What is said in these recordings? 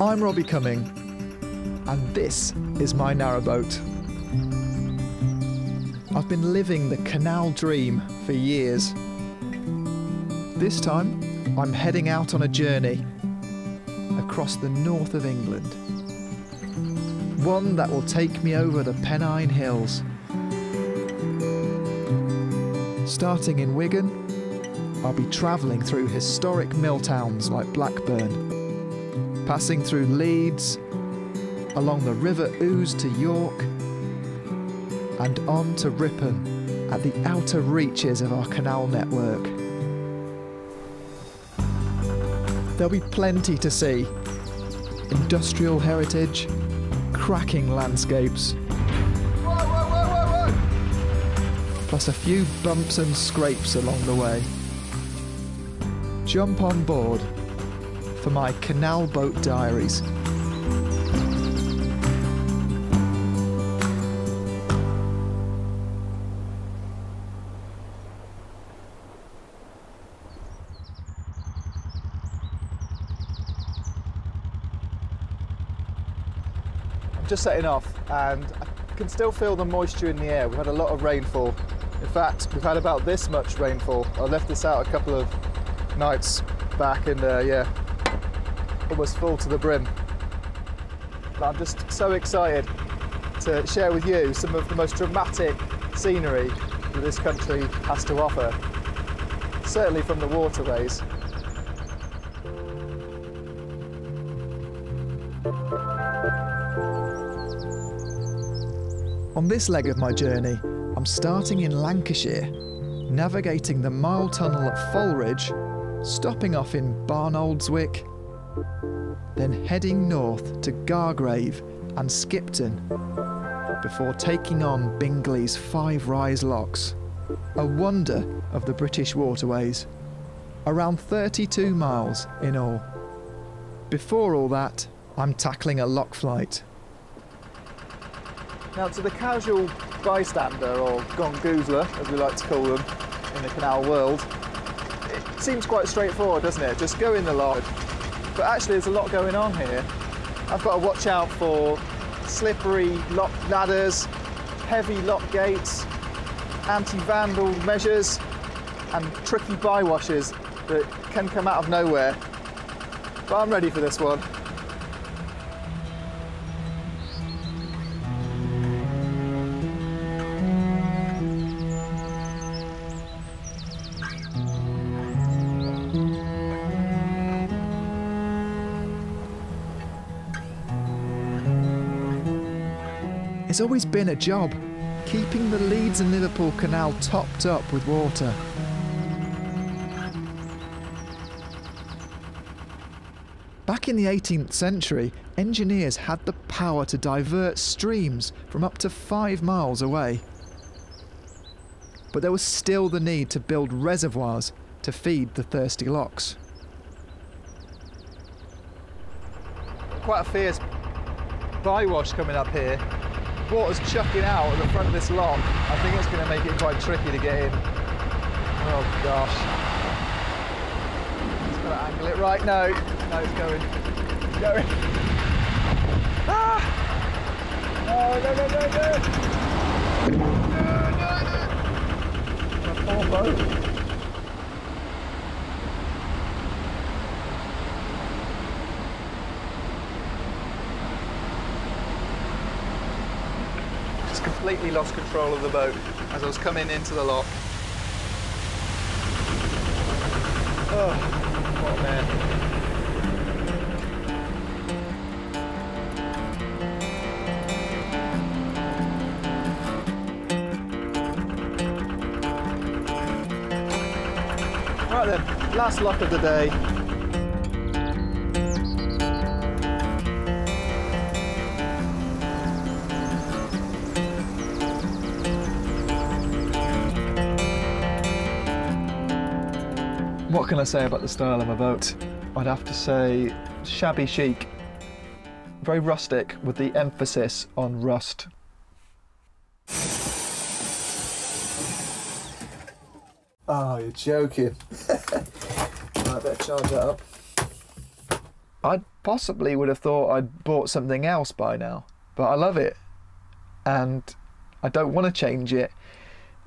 I'm Robbie Cumming, and this is my narrowboat. I've been living the Canal dream for years. This time, I'm heading out on a journey across the north of England. One that will take me over the Pennine Hills. Starting in Wigan, I'll be travelling through historic mill towns like Blackburn, passing through Leeds, along the River Ouse to York, and on to Ripon at the outer reaches of our canal network. There'll be plenty to see. Industrial heritage, cracking landscapes, plus a few bumps and scrapes along the way. Jump on board for my Canal Boat Diaries. I'm just setting off and I can still feel the moisture in the air. We've had a lot of rainfall. In fact, we've had about this much rainfall. I left this out a couple of nights back and yeah, almost full to the brim. But I'm just so excited to share with you some of the most dramatic scenery that this country has to offer, certainly from the waterways. On this leg of my journey, I'm starting in Lancashire, navigating the mile tunnel at Fulridge, stopping off in Barnoldswick, then heading north to Gargrave and Skipton, before taking on Bingley's Five Rise Locks, a wonder of the British waterways, around 32 miles in all. Before all that, I'm tackling a lock flight. Now, to the casual bystander, or gongoozler, as we like to call them in the canal world, it seems quite straightforward, doesn't it? Just go in the lock. But actually, there's a lot going on here. I've got to watch out for slippery lock ladders, heavy lock gates, anti-vandal measures, and tricky bywashers that can come out of nowhere. But I'm ready for this one. It's always been a job, keeping the Leeds and Liverpool Canal topped up with water. Back in the 18th century, engineers had the power to divert streams from up to 5 miles away. But there was still the need to build reservoirs to feed the thirsty locks. Quite a fierce bywash coming up here. Water's chucking out at the front of this lock. I think it's going to make it quite tricky to get in. Oh gosh. Just got to angle it right now. No, it's going. It's going. Ah! Oh, no, no, no, no! No, no, no! A poor boat. Completely lost control of the boat as I was coming into the lock. Oh, what a man. Right then, last lock of the day. What can I say about the style of my boat? I'd have to say shabby chic, very rustic with the emphasis on rust. Oh, you're joking. I better charge that up. I possibly would have thought I'd bought something else by now, but I love it and I don't want to change it.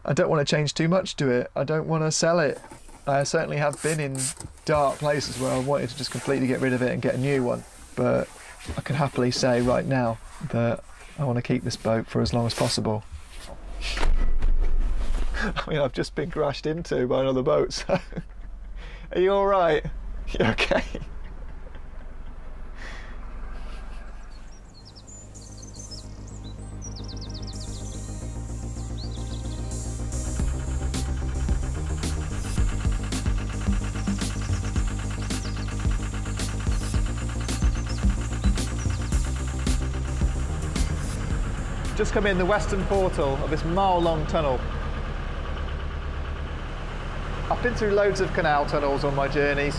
I don't want to change too much to it. I don't want to sell it. I certainly have been in dark places where I wanted to just completely get rid of it and get a new one, but I can happily say right now that I want to keep this boat for as long as possible. I mean, I've just been crashed into by another boat, so... Are you alright? You okay? Just come in the western portal of this mile-long tunnel. I've been through loads of canal tunnels on my journeys.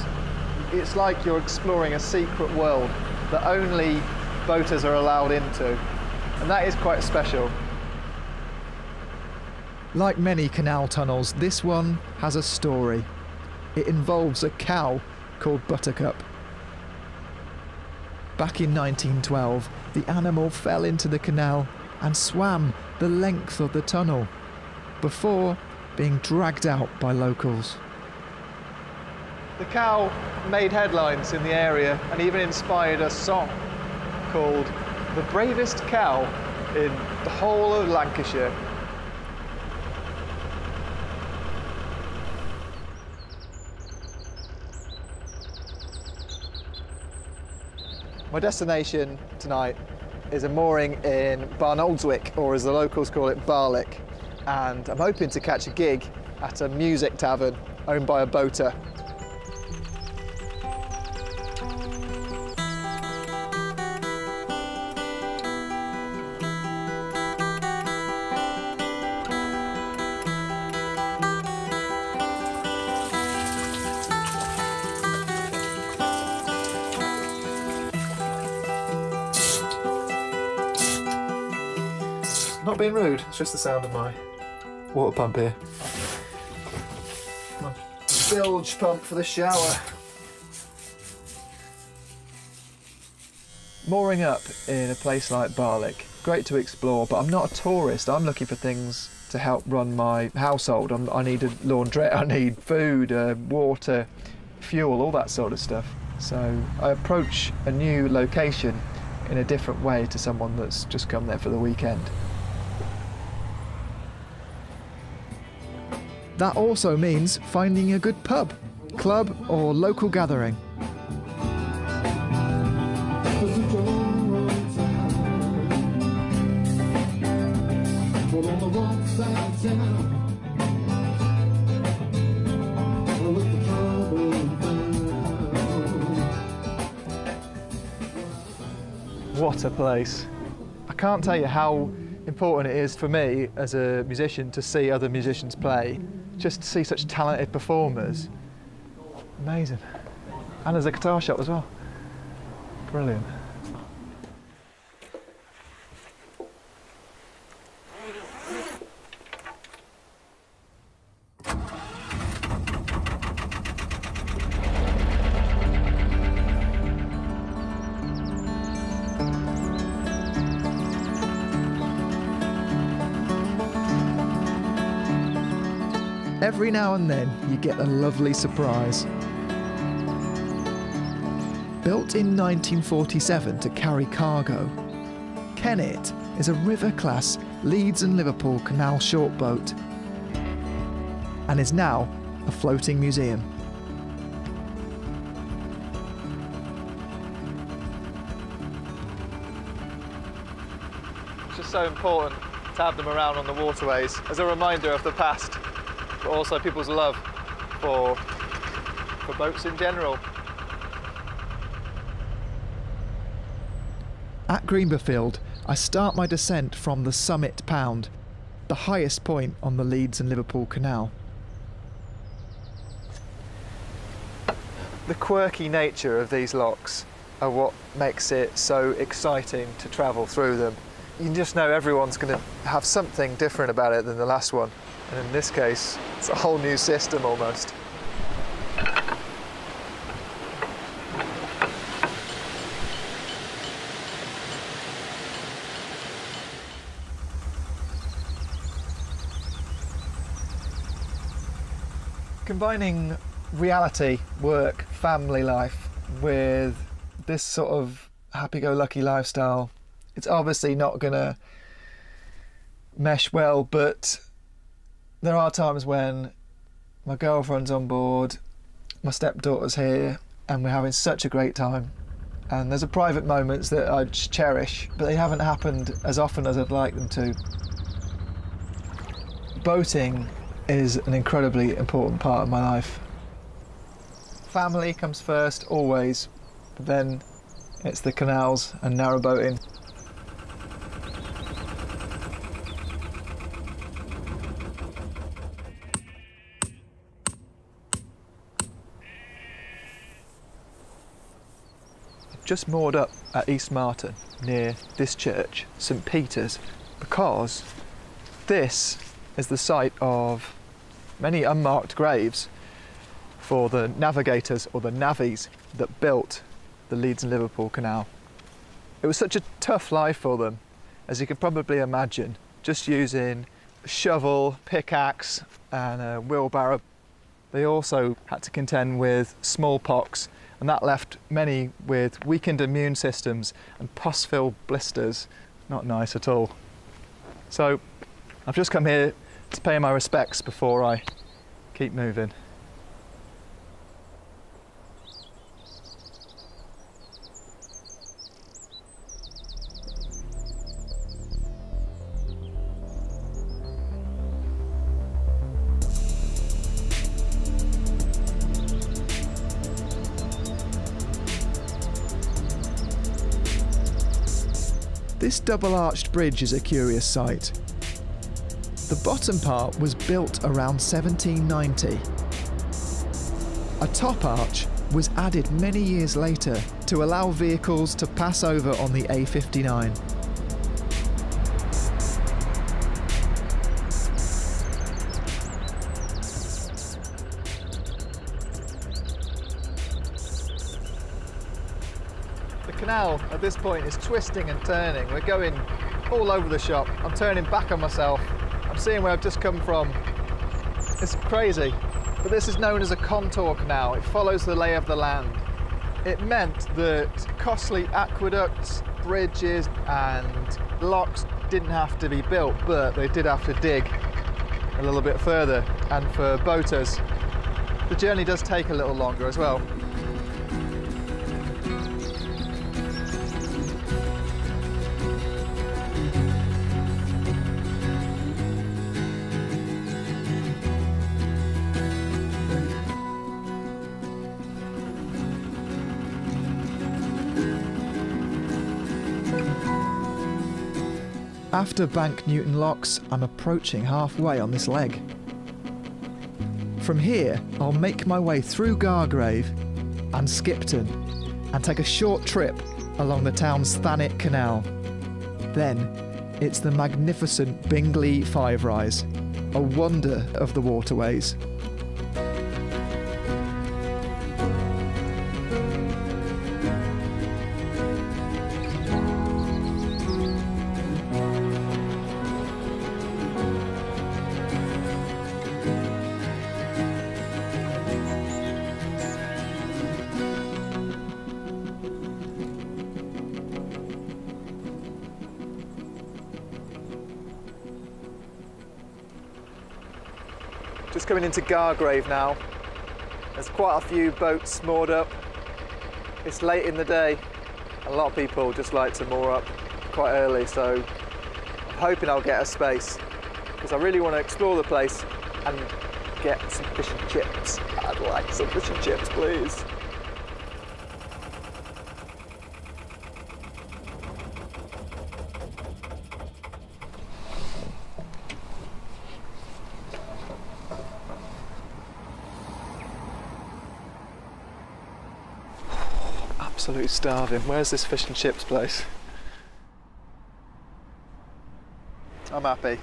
It's like you're exploring a secret world that only boaters are allowed into, and that is quite special. Like many canal tunnels, this one has a story. It involves a cow called Buttercup. Back in 1912, the animal fell into the canal and swam the length of the tunnel before being dragged out by locals. The cow made headlines in the area and even inspired a song called "The Bravest Cow in the Whole of Lancashire." My destination tonight is a mooring in Barnoldswick, or as the locals call it, Barlick, and I'm hoping to catch a gig at a music tavern owned by a boater. Not being rude, it's just the sound of my water pump here. My bilge pump for the shower. Mooring up in a place like Barlick, great to explore, but I'm not a tourist. I'm looking for things to help run my household. I need a laundrette, I need food, water, fuel, all that sort of stuff. So I approach a new location in a different way to someone that's just come there for the weekend. That also means finding a good pub, club or local gathering. What a place. I can't tell you how important it is for me as a musician to see other musicians play. Just to see such talented performers. Amazing. And there's a guitar shop as well. Brilliant. Every now and then you get a lovely surprise. Built in 1947 to carry cargo, Kennet is a river-class Leeds and Liverpool canal shortboat and is now a floating museum. It's just so important to have them around on the waterways as a reminder of the past, but also people's love for boats in general. At Greenberfield, I start my descent from the Summit Pound, the highest point on the Leeds and Liverpool Canal. The quirky nature of these locks are what makes it so exciting to travel through them. You just know everyone's going to have something different about it than the last one. And in this case, it's a whole new system almost. Combining reality, work, family life with this sort of happy-go-lucky lifestyle, it's obviously not gonna mesh well, but there are times when my girlfriend's on board, my stepdaughter's here, and we're having such a great time. And there's private moments that I just cherish, but they haven't happened as often as I'd like them to. Boating is an incredibly important part of my life. Family comes first, always, but then it's the canals and narrowboating. Just moored up at East Marton near this church, St Peter's, because this is the site of many unmarked graves for the navigators, or the navvies, that built the Leeds and Liverpool Canal. It was such a tough life for them, as you can probably imagine, just using a shovel, pickaxe and a wheelbarrow. They also had to contend with smallpox, and that left many with weakened immune systems and pus-filled blisters. Not nice at all. So I've just come here to pay my respects before I keep moving. This double-arched bridge is a curious sight. The bottom part was built around 1790. A top arch was added many years later to allow vehicles to pass over on the A59. The canal at this point is twisting and turning. We're going all over the shop. I'm turning back on myself. I'm seeing where I've just come from. It's crazy. But this is known as a contour canal. It follows the lay of the land. It meant that costly aqueducts, bridges and locks didn't have to be built, but they did have to dig a little bit further. And for boaters, the journey does take a little longer as well. After Bank Newton locks, I'm approaching halfway on this leg. From here, I'll make my way through Gargrave and Skipton and take a short trip along the town's Thanet Canal. Then, it's the magnificent Bingley Five Rise, a wonder of the waterways. Just coming into Gargrave now. There's quite a few boats moored up. It's late in the day. A lot of people just like to moor up quite early, so I'm hoping I'll get a space because I really want to explore the place and get some fish and chips. I'd like some fish and chips, please. Absolutely starving. Where's this fish and chips place? I'm happy.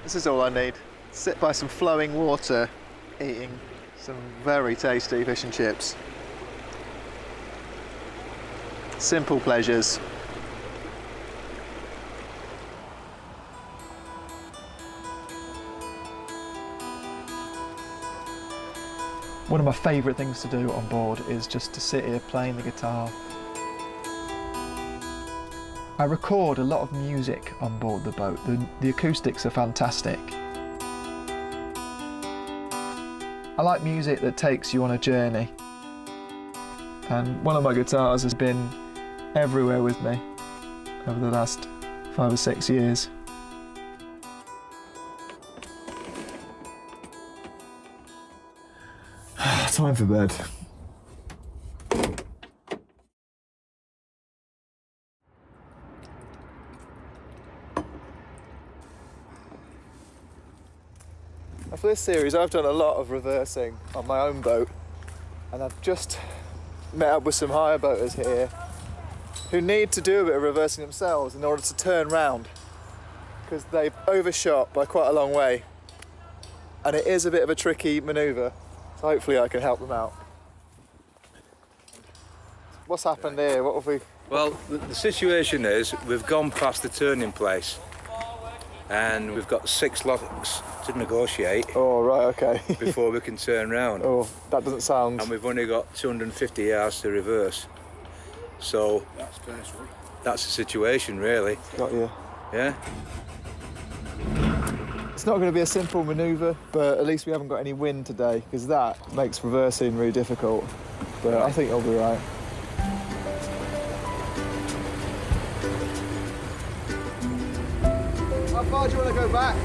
This is all I need. Sit by some flowing water, eating some very tasty fish and chips. Simple pleasures. One of my favourite things to do on board is just to sit here playing the guitar. I record a lot of music on board the boat. The acoustics are fantastic. I like music that takes you on a journey. And one of my guitars has been everywhere with me over the last 5 or 6 years. Time for bed. For this series I've done a lot of reversing on my own boat, and I've just met up with some hire boaters here who need to do a bit of reversing themselves in order to turn round, because they've overshot by quite a long way and it is a bit of a tricky manoeuvre, so hopefully I can help them out. What's happened here? What have we... Well, the situation is we've gone past the turning place and we've got 6 locks to negotiate. Oh, right, okay. Before we can turn round. Oh, that doesn't sound... And we've only got 250 yards to reverse. So, that's the situation, really. Got you. Yeah? It's not going to be a simple manoeuvre, but at least we haven't got any wind today, because that makes reversing really difficult. But I think you'll be right. How far do you want to go back?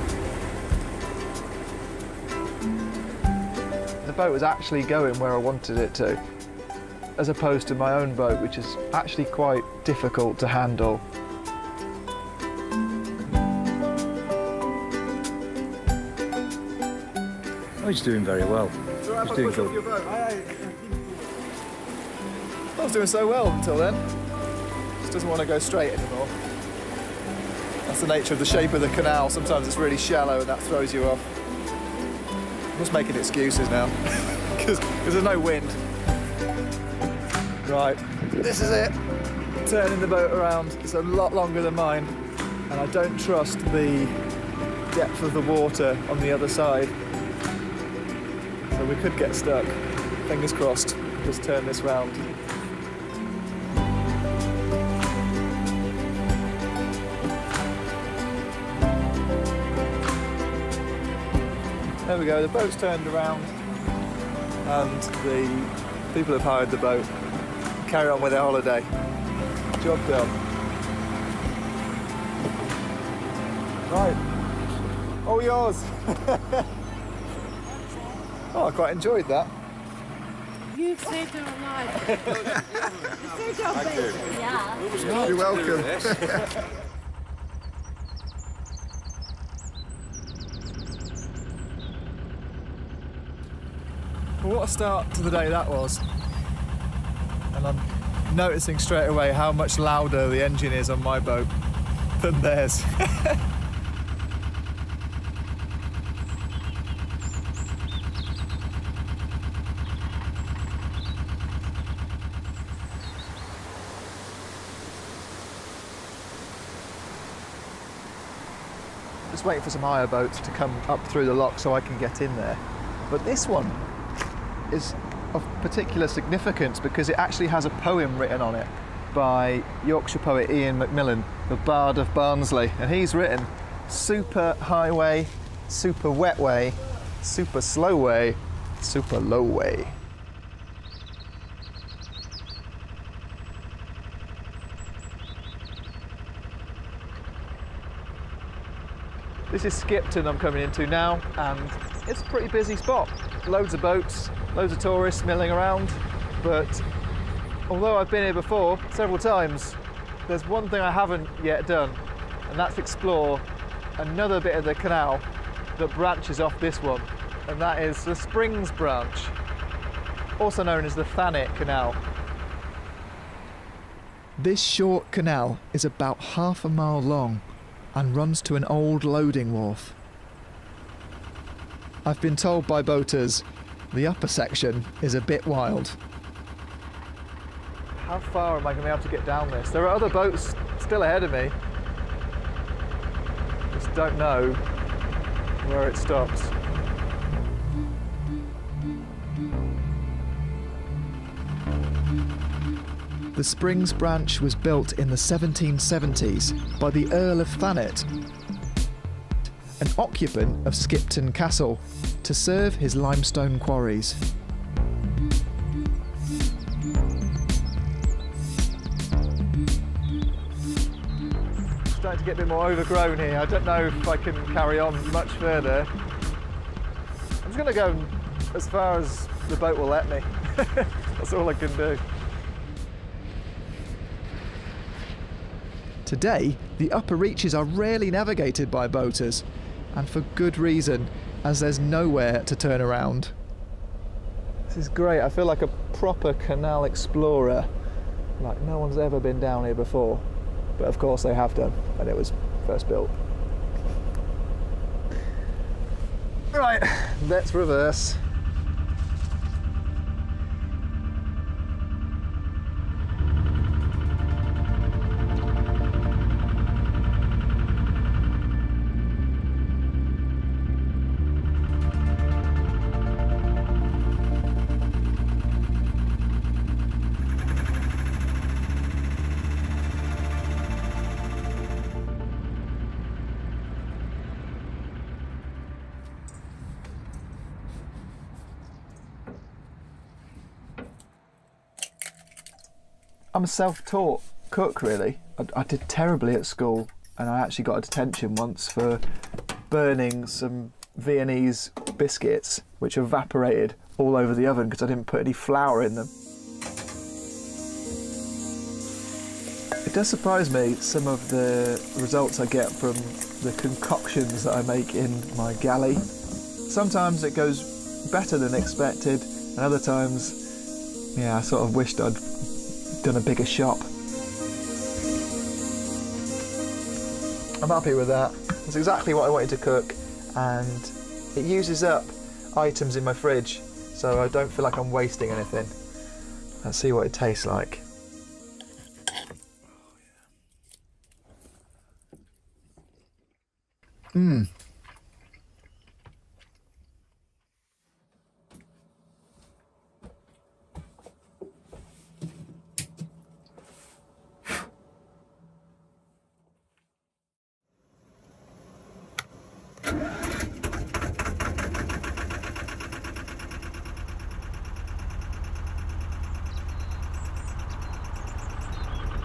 The boat was actually going where I wanted it to, as opposed to my own boat, which is actually quite difficult to handle. Oh, he's doing very well. He's doing good. I was doing so well until then. Just doesn't want to go straight anymore. That's the nature of the shape of the canal. Sometimes it's really shallow and that throws you off. I'm just making excuses now, because there's no wind. Right, this is it. Turning the boat around. It's a lot longer than mine, and I don't trust the depth of the water on the other side. So we could get stuck. Fingers crossed. Just turn this round. There we go, the boat's turned around and the people have hired the boat. Carry on with their holiday. Job done. Right, all yours. Oh, I quite enjoyed that. You saved our life. You saved our baby. Yeah. You're welcome. Well, what a start to the day that was. And I'm noticing straight away how much louder the engine is on my boat than theirs. Just waiting for some hire boats to come up through the lock so I can get in there. But this one is of particular significance because it actually has a poem written on it by Yorkshire poet Ian Macmillan, the Bard of Barnsley, and he's written super highway, super wet way, super slow way, super low way. This is Skipton I'm coming into now, and it's a pretty busy spot. Loads of boats, loads of tourists milling around, but although I've been here before several times, there's one thing I haven't yet done, and that's explore another bit of the canal that branches off this one, and that is the Springs branch, also known as the Thanet Canal. This short canal is about half a mile long and runs to an old loading wharf. I've been told by boaters the upper section is a bit wild. How far am I going to be able to get down this? There are other boats still ahead of me. Just don't know where it stops. The Springs branch was built in the 1770s by the Earl of Thanet, an occupant of Skipton Castle, to serve his limestone quarries. Starting to get a bit more overgrown here. I don't know if I can carry on much further. I'm just going to go as far as the boat will let me. That's all I can do. Today, the upper reaches are rarely navigated by boaters, and for good reason, as there's nowhere to turn around. This is great. I feel like a proper canal explorer, like no one's ever been down here before. But of course they have done, when it was first built. Right, let's reverse. I'm a self-taught cook, really. I did terribly at school, and I actually got a detention once for burning some Viennese biscuits, which evaporated all over the oven because I didn't put any flour in them. It does surprise me, some of the results I get from the concoctions that I make in my galley. Sometimes it goes better than expected, and other times, yeah, I sort of wished I'd done a bigger shop. I'm happy with that. It's exactly what I wanted to cook, and it uses up items in my fridge, so I don't feel like I'm wasting anything. Let's see what it tastes like. Mmm.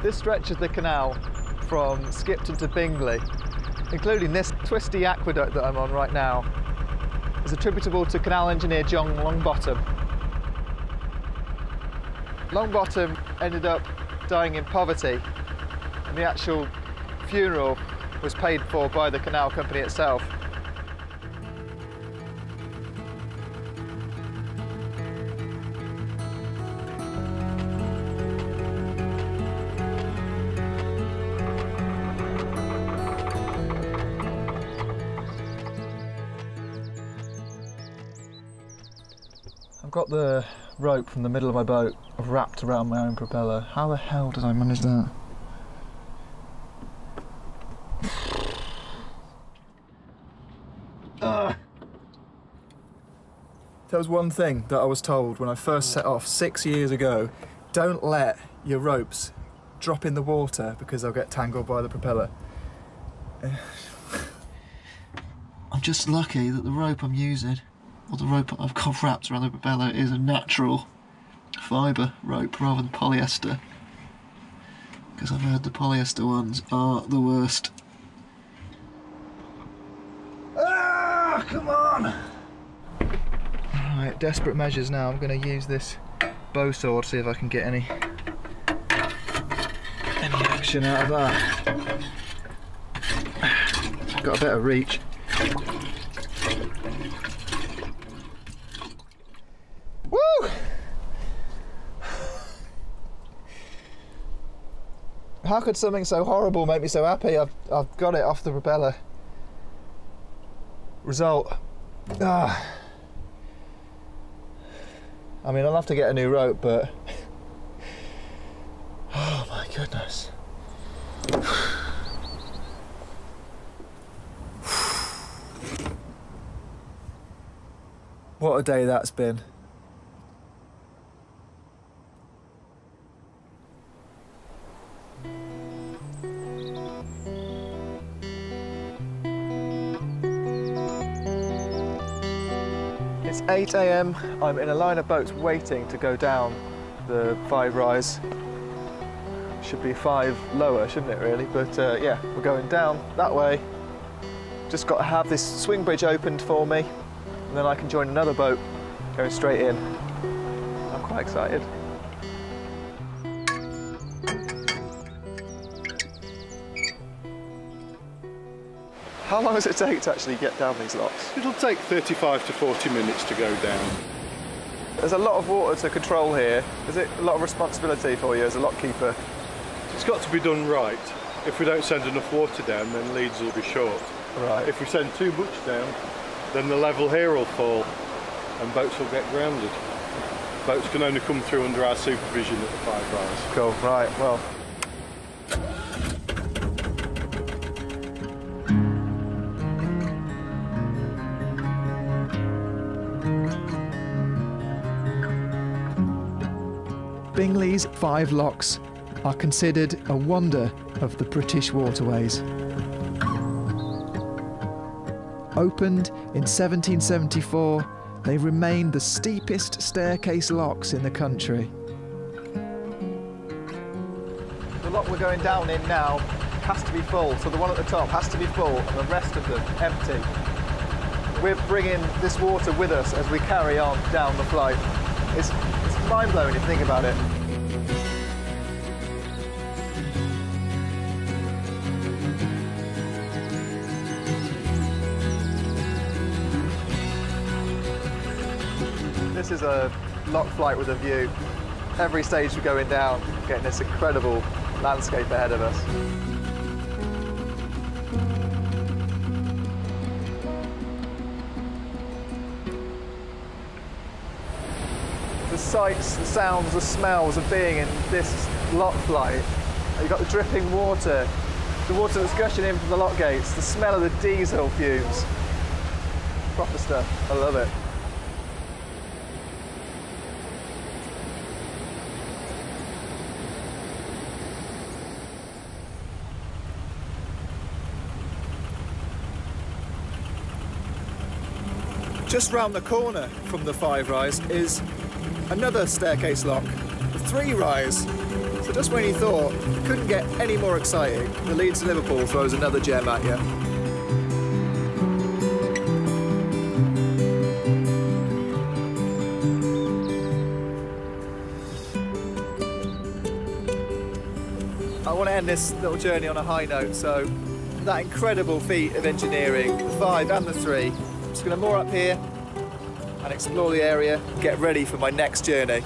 This stretches the canal from Skipton to Bingley, including this twisty aqueduct that I'm on right now, is attributable to canal engineer John Longbottom. Longbottom ended up dying in poverty, and the actual funeral was paid for by the canal company itself. I've got the rope from the middle of my boat wrapped around my own propeller. How the hell did I manage that? There was one thing that I was told when I first set off 6 years ago: don't let your ropes drop in the water because they'll get tangled by the propeller. I'm just lucky that the rope I'm using, or the rope I've got wrapped around the propeller, is a natural fibre rope rather than polyester, because I've heard the polyester ones are the worst. Ah, come on! Right, desperate measures now. I'm going to use this bow sword, see if I can get any action out of that. Got a bit of reach. Woo! How could something so horrible make me so happy? I've got it off the propeller. Result. I mean, I'll have to get a new rope, but oh my goodness. What a day that's been. It's 8 AM. I'm in a line of boats waiting to go down the 5 rise. Should be 5 lower, shouldn't it really? But yeah, we're going down that way. Just got to have this swing bridge opened for me, and then I can join another boat going straight in. I'm quite excited. How long does it take to actually get down these locks? It'll take 35 to 40 minutes to go down. There's a lot of water to control here. Is it a lot of responsibility for you as a lock keeper? It's got to be done right. If we don't send enough water down, then leads will be short. Right. If we send too much down, then the level here will fall and boats will get grounded. Boats can only come through under our supervision at the 5 rise. Cool, right, well. Bingley's 5 locks are considered a wonder of the British waterways. Opened in 1774, they remain the steepest staircase locks in the country. The lock we're going down in now has to be full, so the one at the top has to be full and the rest of them empty. We're bringing this water with us as we carry on down the flight. It's mind-blowing if you think about it. This is a lock flight with a view. Every stage we're going down, getting this incredible landscape ahead of us. The sights, the sounds, the smells of being in this lock flight. You've got the dripping water, the water that's gushing in from the lock gates, the smell of the diesel fumes. Proper stuff, I love it. Just round the corner from the 5 rise is another staircase lock, the 3 rise. So just when you thought it couldn't get any more exciting, the Leeds to Liverpool throws another gem at you. I want to end this little journey on a high note, so that incredible feat of engineering, the 5 and the 3. I'm just going to moor up here and explore the area, get ready for my next journey.